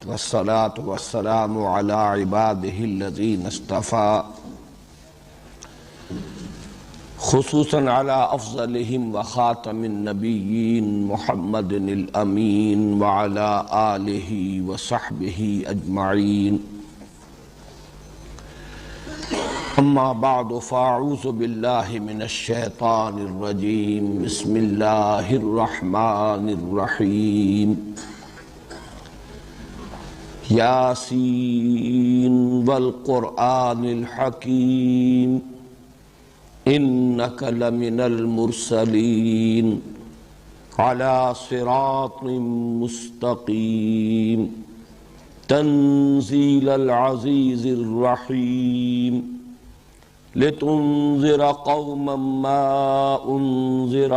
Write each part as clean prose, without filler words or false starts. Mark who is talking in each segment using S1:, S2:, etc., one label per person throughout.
S1: والصلاة والسلام على عباده الذين اصطفى خصوصا على أفضلهم وخاتم النبيين محمد الأمين وعلى آله وصحبه أجمعين. أما بعد فأعوذ بالله من الشيطان الرجيم. بسم الله الرحمن الرحيم. ياسين والقرآن الحكيم إنك لمن المرسلين على صراط مستقيم تنزيل العزيز الرحيم لتنذر قوما ما أنذر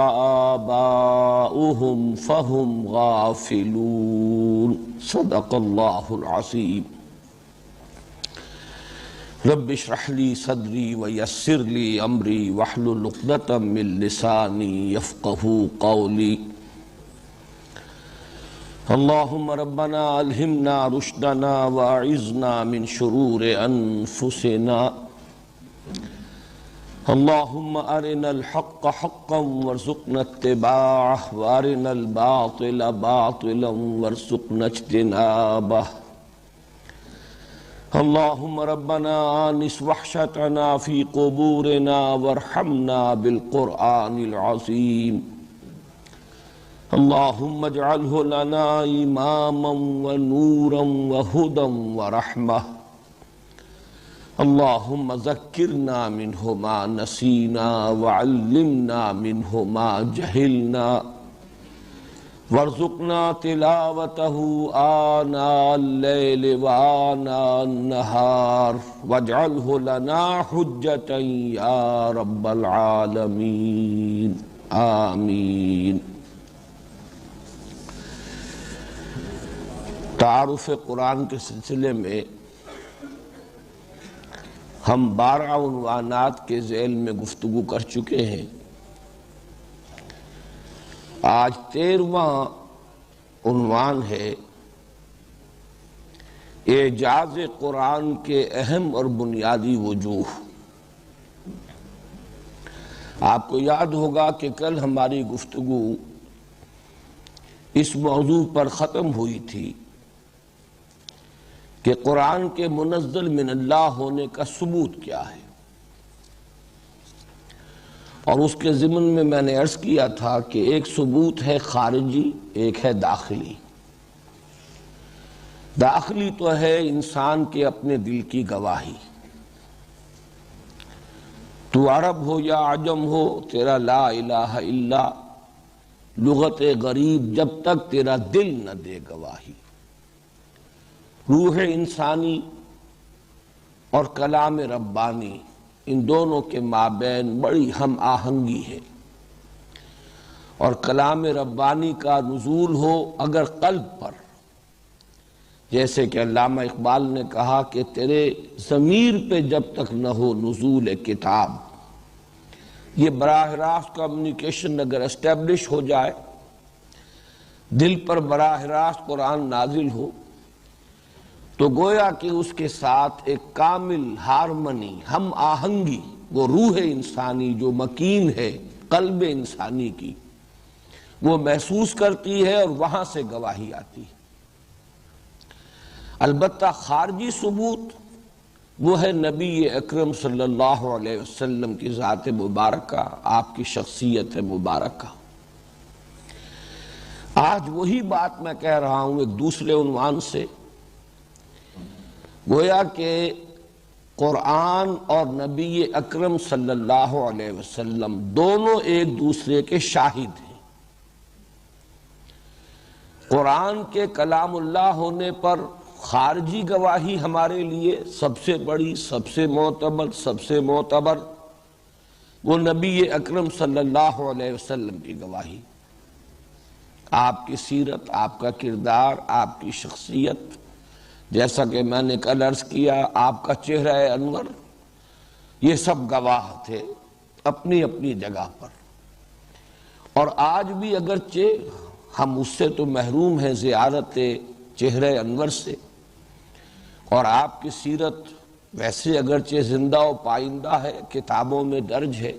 S1: آباؤهم فهم غافلون. صدق الله العظيم. رب اشرح لي صدري ويسر لي أمري واحلل عقدة من لساني يفقهوا قولي. اللهم ربنا ألهمنا رشدنا وأعذنا من شرور أنفسنا. اللهم أرنا الحق حقا وارزقنا اتباعه وأرنا الباطل باطلا وارزقنا اجتنابه. اللهم ربنا آنس وحشتنا في قبورنا وارحمنا بالقرآن العظيم. اللهم اجعله لنا إماما ونورا وهدى ورحمة. اللهم ذكرنا منه ما نسينا وعلمنا منه ما جهلنا وارزقنا تلاوته آناء الليل وآناء النهار واجعله لنا حجة يا رب العالمين آمین. تعارف قرآن کے سلسلے میں ہم 12 عنوانات کے ذیل میں گفتگو کر چکے ہیں. آج 13واں عنوان ہے اعجاز قرآن کے اہم اور بنیادی وجوہ. آپ کو یاد ہوگا کہ کل ہماری گفتگو اس موضوع پر ختم ہوئی تھی کہ قرآن کے منزل من اللہ ہونے کا ثبوت کیا ہے، اور اس کے ضمن میں میں نے عرض کیا تھا کہ ایک ثبوت ہے خارجی، ایک ہے داخلی. داخلی تو ہے انسان کے اپنے دل کی گواہی. تو عرب ہو یا عجم ہو، تیرا لا الہ الا لغت غریب جب تک تیرا دل نہ دے گواہی. روح انسانی اور کلام ربانی، ان دونوں کے مابین بڑی ہم آہنگی ہے، اور کلام ربانی کا نزول ہو اگر قلب پر، جیسے کہ علامہ اقبال نے کہا کہ تیرے ضمیر پہ جب تک نہ ہو نزول کتاب، یہ براہ راست کمیونیکیشن اگر اسٹیبلش ہو جائے، دل پر براہ راست قرآن نازل ہو، تو گویا کہ اس کے ساتھ ایک کامل ہارمنی، ہم آہنگی، وہ روح انسانی جو مکین ہے قلب انسانی کی، وہ محسوس کرتی ہے اور وہاں سے گواہی آتی ہے. البتہ خارجی ثبوت وہ ہے نبی اکرم صلی اللہ علیہ وسلم کی ذات مبارکہ، آپ کی شخصیت مبارکہ. آج وہی بات میں کہہ رہا ہوں ایک دوسرے عنوان سے. گویا کہ قرآن اور نبی اکرم صلی اللہ علیہ وسلم دونوں ایک دوسرے کے شاہد ہیں. قرآن کے کلام اللہ ہونے پر خارجی گواہی ہمارے لیے سب سے بڑی، سب سے معتبر وہ نبی اکرم صلی اللہ علیہ وسلم کی گواہی. آپ کی سیرت، آپ کا کردار، آپ کی شخصیت، جیسا کہ میں نے کل عرض کیا، آپ کا چہرہ انور، یہ سب گواہ تھے اپنی اپنی جگہ پر. اور آج بھی اگرچہ ہم اس سے تو محروم ہیں زیارت چہرے انور سے، اور آپ کی سیرت ویسے اگرچہ زندہ و پائندہ ہے، کتابوں میں درج ہے،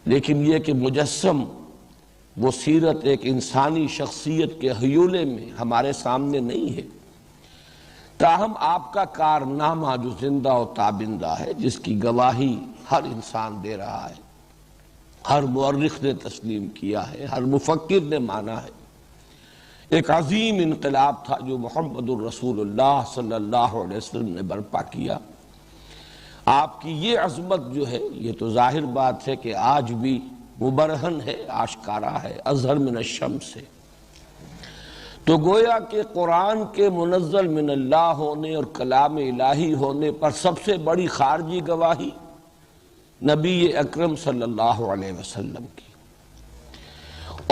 S1: لیکن یہ کہ مجسم وہ سیرت ایک انسانی شخصیت کے حیولے میں ہمارے سامنے نہیں ہے۔ تاہم آپ کا کارنامہ جو زندہ و تابندہ ہے، جس کی گواہی ہر انسان دے رہا ہے، ہر مورخ نے تسلیم کیا ہے، ہر مفکر نے مانا ہے، ایک عظیم انقلاب تھا جو محمد الرسول اللہ صلی اللہ علیہ وسلم نے برپا کیا۔ آپ کی یہ عظمت جو ہے، یہ تو ظاہر بات ہے کہ آج بھی مبرہن ہے، آشکارا ہے، اظہر من الشمس ہے۔ تو گویا کہ قرآن کے منزل من اللہ ہونے اور کلام الہی ہونے پر سب سے بڑی خارجی گواہی نبی اکرم صلی اللہ علیہ وسلم کی،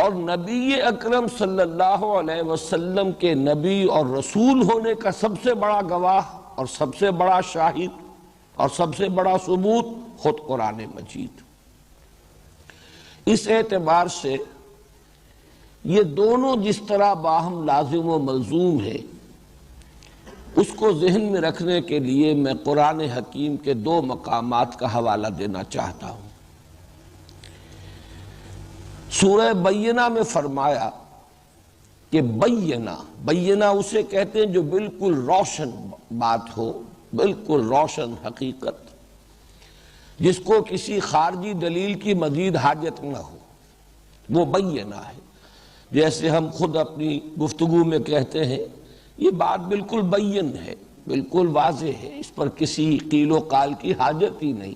S1: اور نبی اکرم صلی اللہ علیہ وسلم کے نبی اور رسول ہونے کا سب سے بڑا گواہ اور سب سے بڑا شاہد اور سب سے بڑا ثبوت خود قرآن مجید۔ اس اعتبار سے یہ دونوں جس طرح باہم لازم و ملزوم ہے، اس کو ذہن میں رکھنے کے لیے میں قرآن حکیم کے دو مقامات کا حوالہ دینا چاہتا ہوں۔ سورہ بینہ میں فرمایا کہ بینہ اسے کہتے ہیں جو بالکل روشن بات ہو، بالکل روشن حقیقت، جس کو کسی خارجی دلیل کی مزید حاجت نہ ہو، وہ بینہ ہے۔ جیسے ہم خود اپنی گفتگو میں کہتے ہیں، یہ بات بالکل بین ہے، بالکل واضح ہے، اس پر کسی قیل و قال کی حاجت ہی نہیں،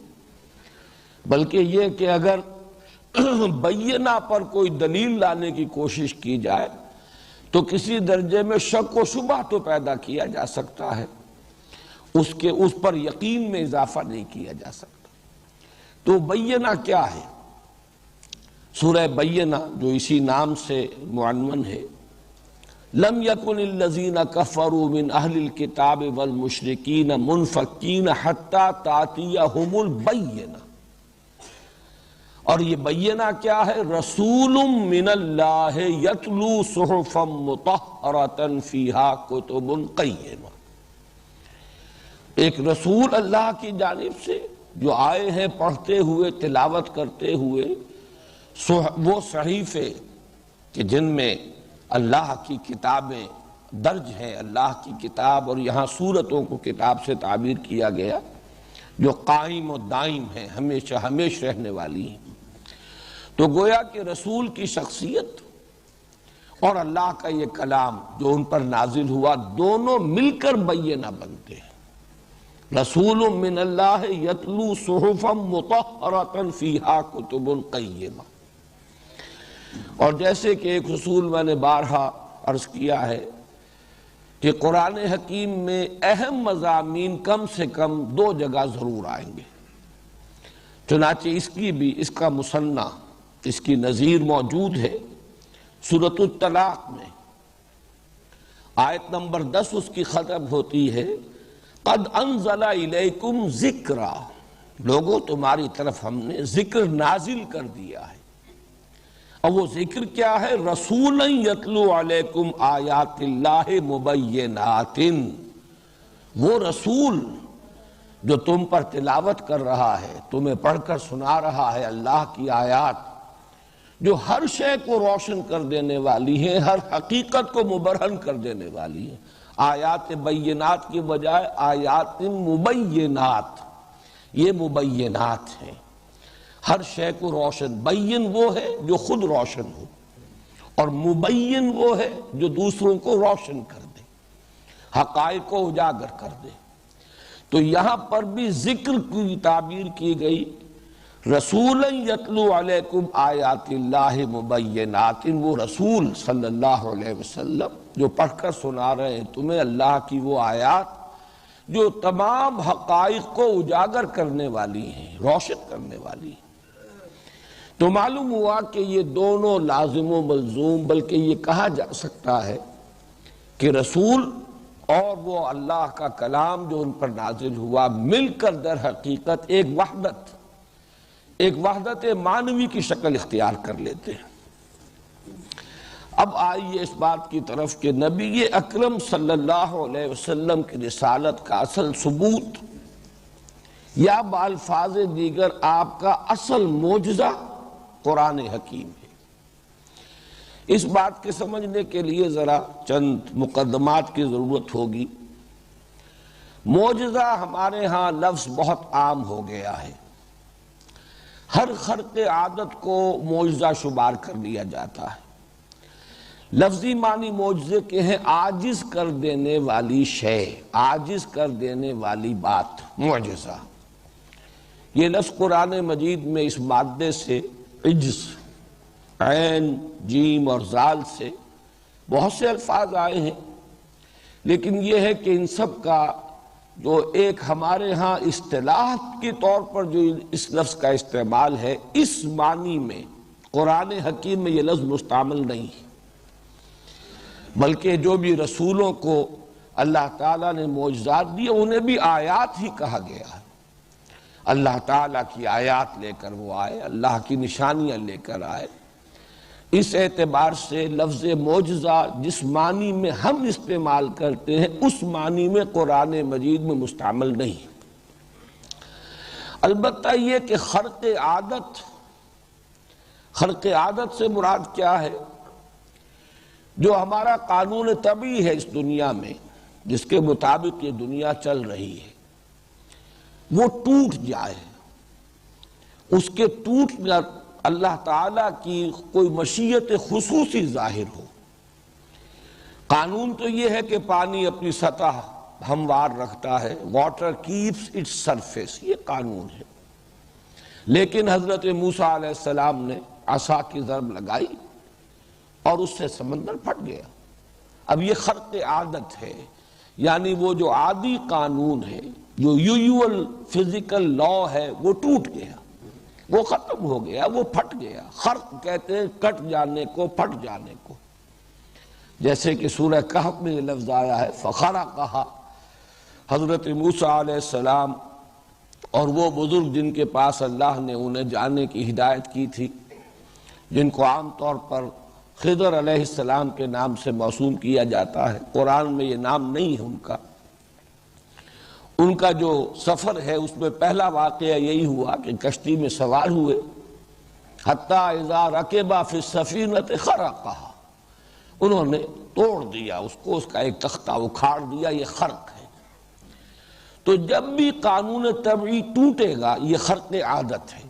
S1: بلکہ یہ کہ اگر بینہ پر کوئی دلیل لانے کی کوشش کی جائے تو کسی درجے میں شک و شبہ تو پیدا کیا جا سکتا ہے، اس پر یقین میں اضافہ نہیں کیا جا سکتا۔ تو بینہ کیا ہے؟ سورہ بینہ جو اسی نام سے معنون ہے، لم یکن الذین کفروا من اہل الکتاب والمشرکین منفکین حتی تأتیہم البینہ، اور یہ بینہ کیا ہے؟ رسول من اللہ یتلو صحفا مطہرۃ فیہا کتب قیمہ، ایک رسول اللہ کی جانب سے جو آئے ہیں پڑھتے ہوئے، تلاوت کرتے ہوئے وہ صحیفے کہ جن میں اللہ کی کتابیں درج ہیں، اللہ کی کتاب، اور یہاں سورتوں کو کتاب سے تعبیر کیا گیا، جو قائم و دائم ہیں، ہمیشہ ہمیش رہنے والی ہیں۔ تو گویا کہ رسول کی شخصیت اور اللہ کا یہ کلام جو ان پر نازل ہوا، دونوں مل کر بینہ بنتے ہیں۔ رسول من اللہ یتلو صحفا مطہرۃ فیہا کتب قیمہ، اور جیسے کہ ایک اصول میں نے بارہا عرض کیا ہے کہ قرآن حکیم میں اہم مضامین کم سے کم دو جگہ ضرور آئیں گے، چنانچہ اس کا مثنیٰ، اس کی نظیر موجود ہے سورۃ الطلاق میں۔ آیت نمبر 10 اس کی ختم ہوتی ہے، قد انزل الیکم ذکرا، لوگوں تمہاری طرف ہم نے ذکر نازل کر دیا ہے۔ اور وہ ذکر کیا ہے؟ رسولا یتلو علیکم آیات اللہ مبینات، وہ رسول جو تم پر تلاوت کر رہا ہے، تمہیں پڑھ کر سنا رہا ہے اللہ کی آیات، جو ہر شے کو روشن کر دینے والی ہیں، ہر حقیقت کو مبرہن کر دینے والی ہیں۔ آیات بینات کی بجائے آیات مبینات، یہ مبینات ہیں، ہر شے کو روشن۔ بین وہ ہے جو خود روشن ہو، اور مبین وہ ہے جو دوسروں کو روشن کر دے، حقائق کو اجاگر کر دے۔ تو یہاں پر بھی ذکر کی تعبیر کی گئی، رسولا یتلو علیکم آیات اللہ مبینات، وہ رسول صلی اللہ علیہ وسلم جو پڑھ کر سنا رہے ہیں تمہیں اللہ کی وہ آیات جو تمام حقائق کو اجاگر کرنے والی ہیں، روشن کرنے والی ہیں۔ تو معلوم ہوا کہ یہ دونوں لازم و ملزوم، بلکہ یہ کہا جا سکتا ہے کہ رسول اور وہ اللہ کا کلام جو ان پر نازل ہوا مل کر در حقیقت ایک وحدت معنوی کی شکل اختیار کر لیتے ہیں۔ اب آئیے اس بات کی طرف کہ نبی اکرم صلی اللہ علیہ وسلم کی رسالت کا اصل ثبوت یا بالفاظ دیگر آپ کا اصل معجزہ قرآن حکیم ہے۔ اس بات کے سمجھنے کے لیے ذرا چند مقدمات کی ضرورت ہوگی۔ معجزہ ہمارے ہاں لفظ بہت عام ہو گیا ہے، ہر خرق عادت کو معجزہ شمار کر لیا جاتا ہے۔ لفظی معنی معجزے کے ہیں عاجز کر دینے والی شے، عاجز کر دینے والی بات، معجزہ۔ یہ لفظ قرآن مجید میں اس مادے سے عجز، عین، جیم اور زال سے بہت سے الفاظ آئے ہیں، لیکن یہ ہے کہ ان سب کا جو ایک ہمارے ہاں اصطلاح کے طور پر جو اس لفظ کا استعمال ہے، اس معنی میں قرآن حکیم میں یہ لفظ مستعمل نہیں ہے، بلکہ جو بھی رسولوں کو اللہ تعالیٰ نے معجزات دیے انہیں بھی آیات ہی کہا گیا ہے۔ اللہ تعالیٰ کی آیات لے کر وہ آئے، اللہ کی نشانیاں لے کر آئے۔ اس اعتبار سے لفظ معجزہ جس معنی میں ہم استعمال کرتے ہیں اس معنی میں قرآن مجید میں مستعمل نہیں۔ البتہ یہ کہ خرق عادت سے مراد کیا ہے؟ جو ہمارا قانون طبعی ہے اس دنیا میں، جس کے مطابق یہ دنیا چل رہی ہے، وہ ٹوٹ جائے، اس کے ٹوٹ کر اللہ تعالیٰ کی کوئی مشیت خصوصی ظاہر ہو۔ قانون تو یہ ہے کہ پانی اپنی سطح ہموار رکھتا ہے، واٹر کیپس اٹس سرفیس، یہ قانون ہے۔ لیکن حضرت موسیٰ علیہ السلام نے عصا کی ضرب لگائی اور اس سے سمندر پھٹ گیا۔ اب یہ خرق عادت ہے، یعنی وہ جو عادی قانون ہے، جو یوزول فزیکل لا ہے، وہ ٹوٹ گیا، وہ ختم ہو گیا، وہ پھٹ گیا۔ خرق کہتے ہیں کٹ جانے کو، پھٹ جانے کو، جیسے کہ سورہ کہف میں یہ لفظ آیا ہے فخرقھا۔ حضرت موسیٰ علیہ السلام اور وہ بزرگ جن کے پاس اللہ نے انہیں جانے کی ہدایت کی تھی، جن کو عام طور پر خضر علیہ السلام کے نام سے موسوم کیا جاتا ہے، قرآن میں یہ نام نہیں ہے ان کا جو سفر ہے اس میں پہلا واقعہ یہی ہوا کہ کشتی میں سوار ہوئے، حتیٰ اذا رکبا فی السفینۃ خرقھا، انہوں نے توڑ دیا اس کو، اس کا ایک تختہ اکھاڑ دیا، یہ خرق ہے۔ تو جب بھی قانون طبعی ٹوٹے گا یہ خرق عادت ہے۔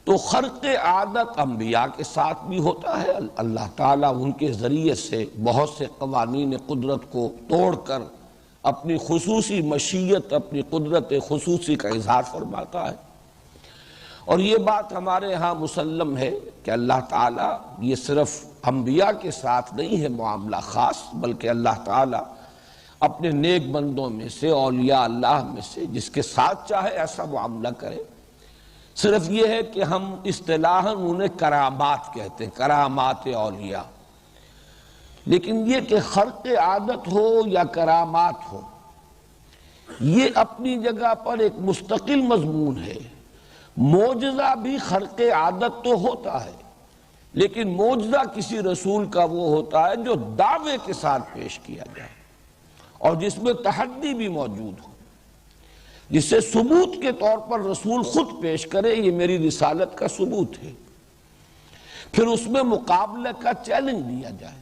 S1: تو خرق عادت انبیاء کے ساتھ بھی ہوتا ہے، اللہ تعالیٰ ان کے ذریعے سے بہت سے قوانین قدرت کو توڑ کر اپنی خصوصی مشیت، اپنی قدرت خصوصی کا اظہار فرماتا ہے۔ اور یہ بات ہمارے ہاں مسلم ہے کہ اللہ تعالیٰ یہ صرف انبیاء کے ساتھ نہیں ہے معاملہ خاص، بلکہ اللہ تعالیٰ اپنے نیک بندوں میں سے، اولیاء اللہ میں سے جس کے ساتھ چاہے ایسا معاملہ کرے۔ صرف یہ ہے کہ ہم اصطلاحاً انہیں کرامات کہتے ہیں، کرامات اولیاء، لیکن یہ کہ خرق عادت ہو یا کرامات ہو، یہ اپنی جگہ پر ایک مستقل مضمون ہے۔ معجزہ بھی خرق عادت تو ہوتا ہے، لیکن معجزہ کسی رسول کا وہ ہوتا ہے جو دعوے کے ساتھ پیش کیا جائے اور جس میں تحدی بھی موجود ہو، جس سے ثبوت کے طور پر رسول خود پیش کرے یہ میری رسالت کا ثبوت ہے، پھر اس میں مقابلے کا چیلنج دیا جائے۔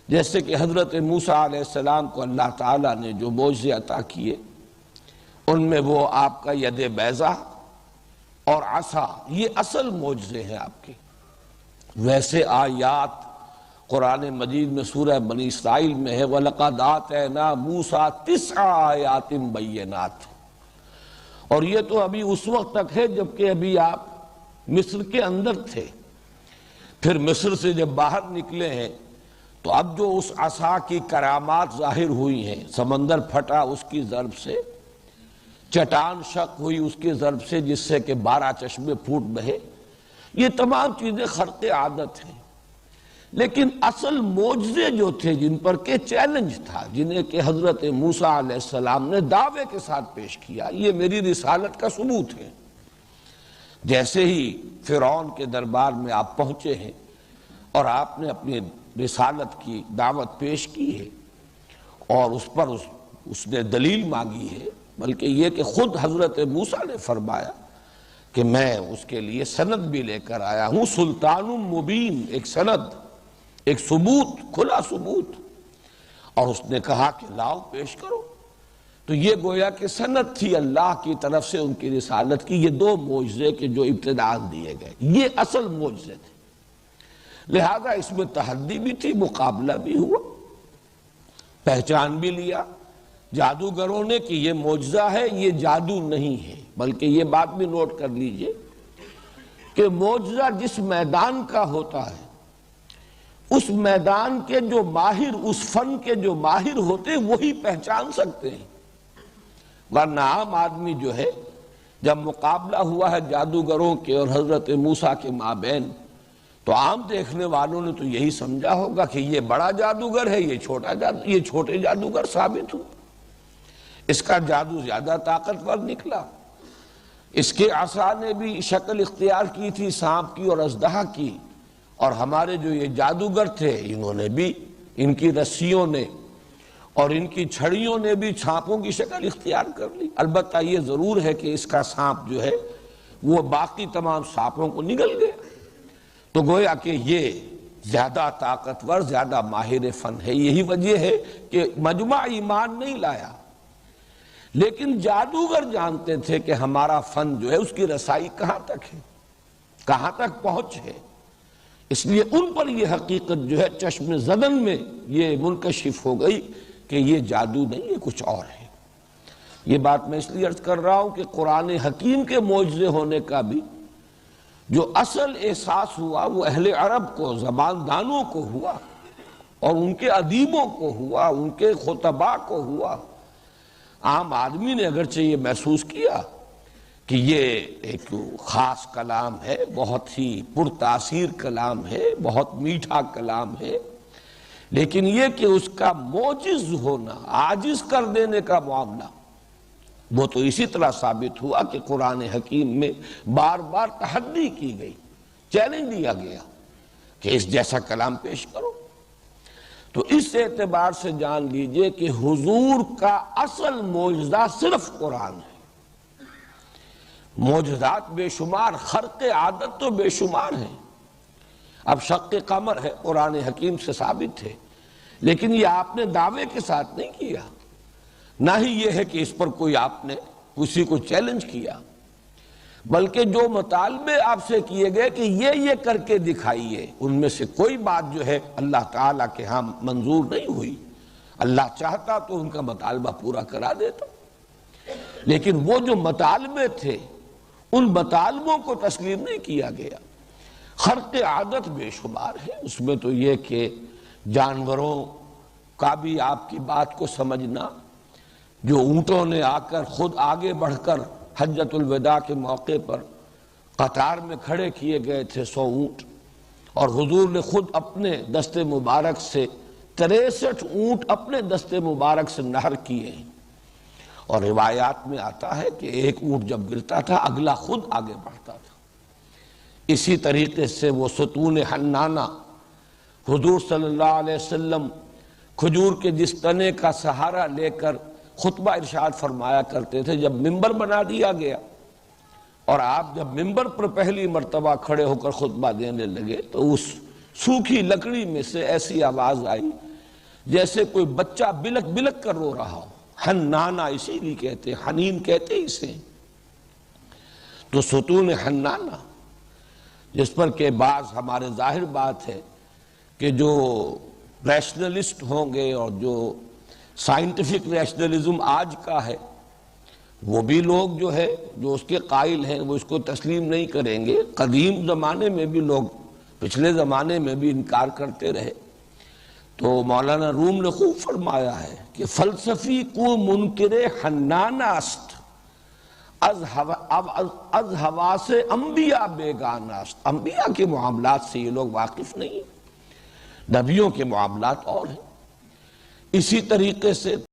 S1: جیسے کہ حضرت موسیٰ علیہ السلام کو اللہ تعالیٰ نے جو معجزے عطا کیے ان میں وہ آپ کا ید بیضہ اور عصا، یہ اصل معجزے ہیں آپ کے۔ ویسے آیات قرآن مجید میں سورہ بنی اسرائیل میں ہے وَلَقَدْ آتَيْنَا مُوسَىٰ 9 آیات بینات، اور یہ تو ابھی اس وقت تک ہے جبکہ ابھی آپ مصر کے اندر تھے، پھر مصر سے جب باہر نکلے ہیں تو اب جو اس عصا کی کرامات ظاہر ہوئی ہیں، سمندر پھٹا اس کی ضرب سے، چٹان شق ہوئی اس کی ضرب سے جس سے کہ 12 چشمے پھوٹ بہے، یہ تمام چیزیں خرق عادت ہیں۔ لیکن اصل معجزے جو تھے جن پر کہ چیلنج تھا، جنہیں کہ حضرت موسیٰ علیہ السلام نے دعوے کے ساتھ پیش کیا، یہ میری رسالت کا ثبوت ہے۔ جیسے ہی فرعون کے دربار میں آپ پہنچے ہیں اور آپ نے اپنی رسالت کی دعوت پیش کی ہے اور اس پر اس نے دلیل مانگی ہے، بلکہ یہ کہ خود حضرت موسیٰ نے فرمایا کہ میں اس کے لیے سند بھی لے کر آیا ہوں، سلطان مبین، ایک سند، ایک ثبوت، کھلا ثبوت، اور اس نے کہا کہ لاؤ پیش کرو۔ تو یہ گویا کہ سند تھی اللہ کی طرف سے ان کی رسالت کی، یہ دو معجزے کے جو ابتداءً دیے گئے، یہ اصل معجزے تھے۔ لہذا اس میں تحدی بھی تھی، مقابلہ بھی ہوا، پہچان بھی لیا جادوگروں نے کہ یہ معجزہ ہے، یہ جادو نہیں ہے۔ بلکہ یہ بات بھی نوٹ کر لیجئے کہ معجزہ جس میدان کا ہوتا ہے، اس میدان کے جو ماہر، اس فن کے جو ماہر ہوتے ہیں وہی پہچان سکتے ہیں، ورنہ عام آدمی جو ہے، جب مقابلہ ہوا ہے جادوگروں کے اور حضرت موسیٰ کے مابین، تو عام دیکھنے والوں نے تو یہی سمجھا ہوگا کہ یہ بڑا جادوگر ہے، یہ چھوٹے جادوگر ثابت ہوا۔ اس کا جادو زیادہ طاقتور نکلا، اس کے عصا نے بھی شکل اختیار کی تھی سانپ کی اور اژدہا کی، اور ہمارے جو یہ جادوگر تھے انہوں نے بھی، ان کی رسیوں نے اور ان کی چھڑیوں نے بھی چھاپوں کی شکل اختیار کر لی۔ البتہ یہ ضرور ہے کہ اس کا سانپ جو ہے وہ باقی تمام سانپوں کو نگل گیا۔ تو گویا کہ یہ زیادہ طاقتور، زیادہ ماہر فن ہے، یہی وجہ ہے کہ مجمع ایمان نہیں لایا، لیکن جادوگر جانتے تھے کہ ہمارا فن جو ہے اس کی رسائی کہاں تک ہے، کہاں تک پہنچ ہے، اس لیے ان پر یہ حقیقت جو ہے چشم زدن میں یہ منکشف ہو گئی کہ یہ جادو نہیں، یہ کچھ اور ہے۔ یہ بات میں اس لیے عرض کر رہا ہوں کہ قرآن حکیم کے معجزے ہونے کا بھی جو اصل احساس ہوا وہ اہل عرب کو، زبان دانوں کو ہوا، اور ان کے ادیبوں کو ہوا، ان کے خطباء کو ہوا۔ عام آدمی نے اگرچہ یہ محسوس کیا کہ یہ ایک خاص کلام ہے، بہت ہی پرتاثیر کلام ہے، بہت میٹھا کلام ہے، لیکن یہ کہ اس کا معجز ہونا، عاجز کر دینے کا معاملہ، وہ تو اسی طرح ثابت ہوا کہ قرآن حکیم میں بار بار تحدی کی گئی، چیلنج دیا گیا کہ اس جیسا کلام پیش کرو۔ تو اس اعتبار سے جان لیجئے کہ حضور کا اصل معجزہ صرف قرآن ہے۔ معجزات بے شمار، خرق عادت تو بے شمار ہیں۔ اب شق قمر ہے، قرآن حکیم سے ثابت ہے، لیکن یہ آپ نے دعوے کے ساتھ نہیں کیا، نہ ہی یہ ہے کہ اس پر کوئی آپ نے کسی کو چیلنج کیا، بلکہ جو مطالبے آپ سے کیے گئے کہ یہ کر کے دکھائیے، ان میں سے کوئی بات جو ہے اللہ تعالیٰ کے ہاں منظور نہیں ہوئی۔ اللہ چاہتا تو ان کا مطالبہ پورا کرا دیتا، لیکن وہ جو مطالبے تھے ان مطالبوں کو تسلیم نہیں کیا گیا۔ خرق عادت بے شمار ہے، اس میں تو یہ کہ جانوروں کا بھی آپ کی بات کو سمجھنا، جو اونٹوں نے آ کر خود آگے بڑھ کر حجۃ الوداع کے موقع پر قطار میں کھڑے کیے گئے تھے 100 اونٹ، اور حضور نے خود اپنے دست مبارک سے 63 اونٹ اپنے دست مبارک سے نہر کیے ہیں، اور روایات میں آتا ہے کہ ایک اونٹ جب گرتا تھا اگلا خود آگے بڑھتا تھا۔ اسی طریقے سے وہ ستون حنانہ، حضور صلی اللہ علیہ وسلم کھجور کے جس تنے کا سہارا لے کر خطبہ ارشاد فرمایا کرتے تھے، جب ممبر بنا دیا گیا اور آپ جب ممبر پر پہلی مرتبہ کھڑے ہو کر خطبہ دینے لگے تو اس سوکھی لکڑی میں سے ایسی آواز آئی جیسے کوئی بچہ بلک بلک کر رو رہا ہو۔ حنانہ اسی لیے کہتے، حنین کہتے اسے۔ تو ستون حنانہ، جس پر کہ بعض ہمارے ظاہر بات ہے کہ جو ریشنلسٹ ہوں گے اور جو سائنٹیفک ریشنلزم آج کا ہے، وہ بھی لوگ جو ہے جو اس کے قائل ہیں وہ اس کو تسلیم نہیں کریں گے۔ قدیم زمانے میں بھی لوگ، پچھلے زمانے میں بھی انکار کرتے رہے۔ تو مولانا روم نے خوب فرمایا ہے کہ فلسفی کو منکر حنانہ است، از حواس انبیاء بیگانہ است۔ انبیاء کے معاملات سے یہ لوگ واقف نہیں، نبیوں کے معاملات اور ہیں۔ اسی طریقے سے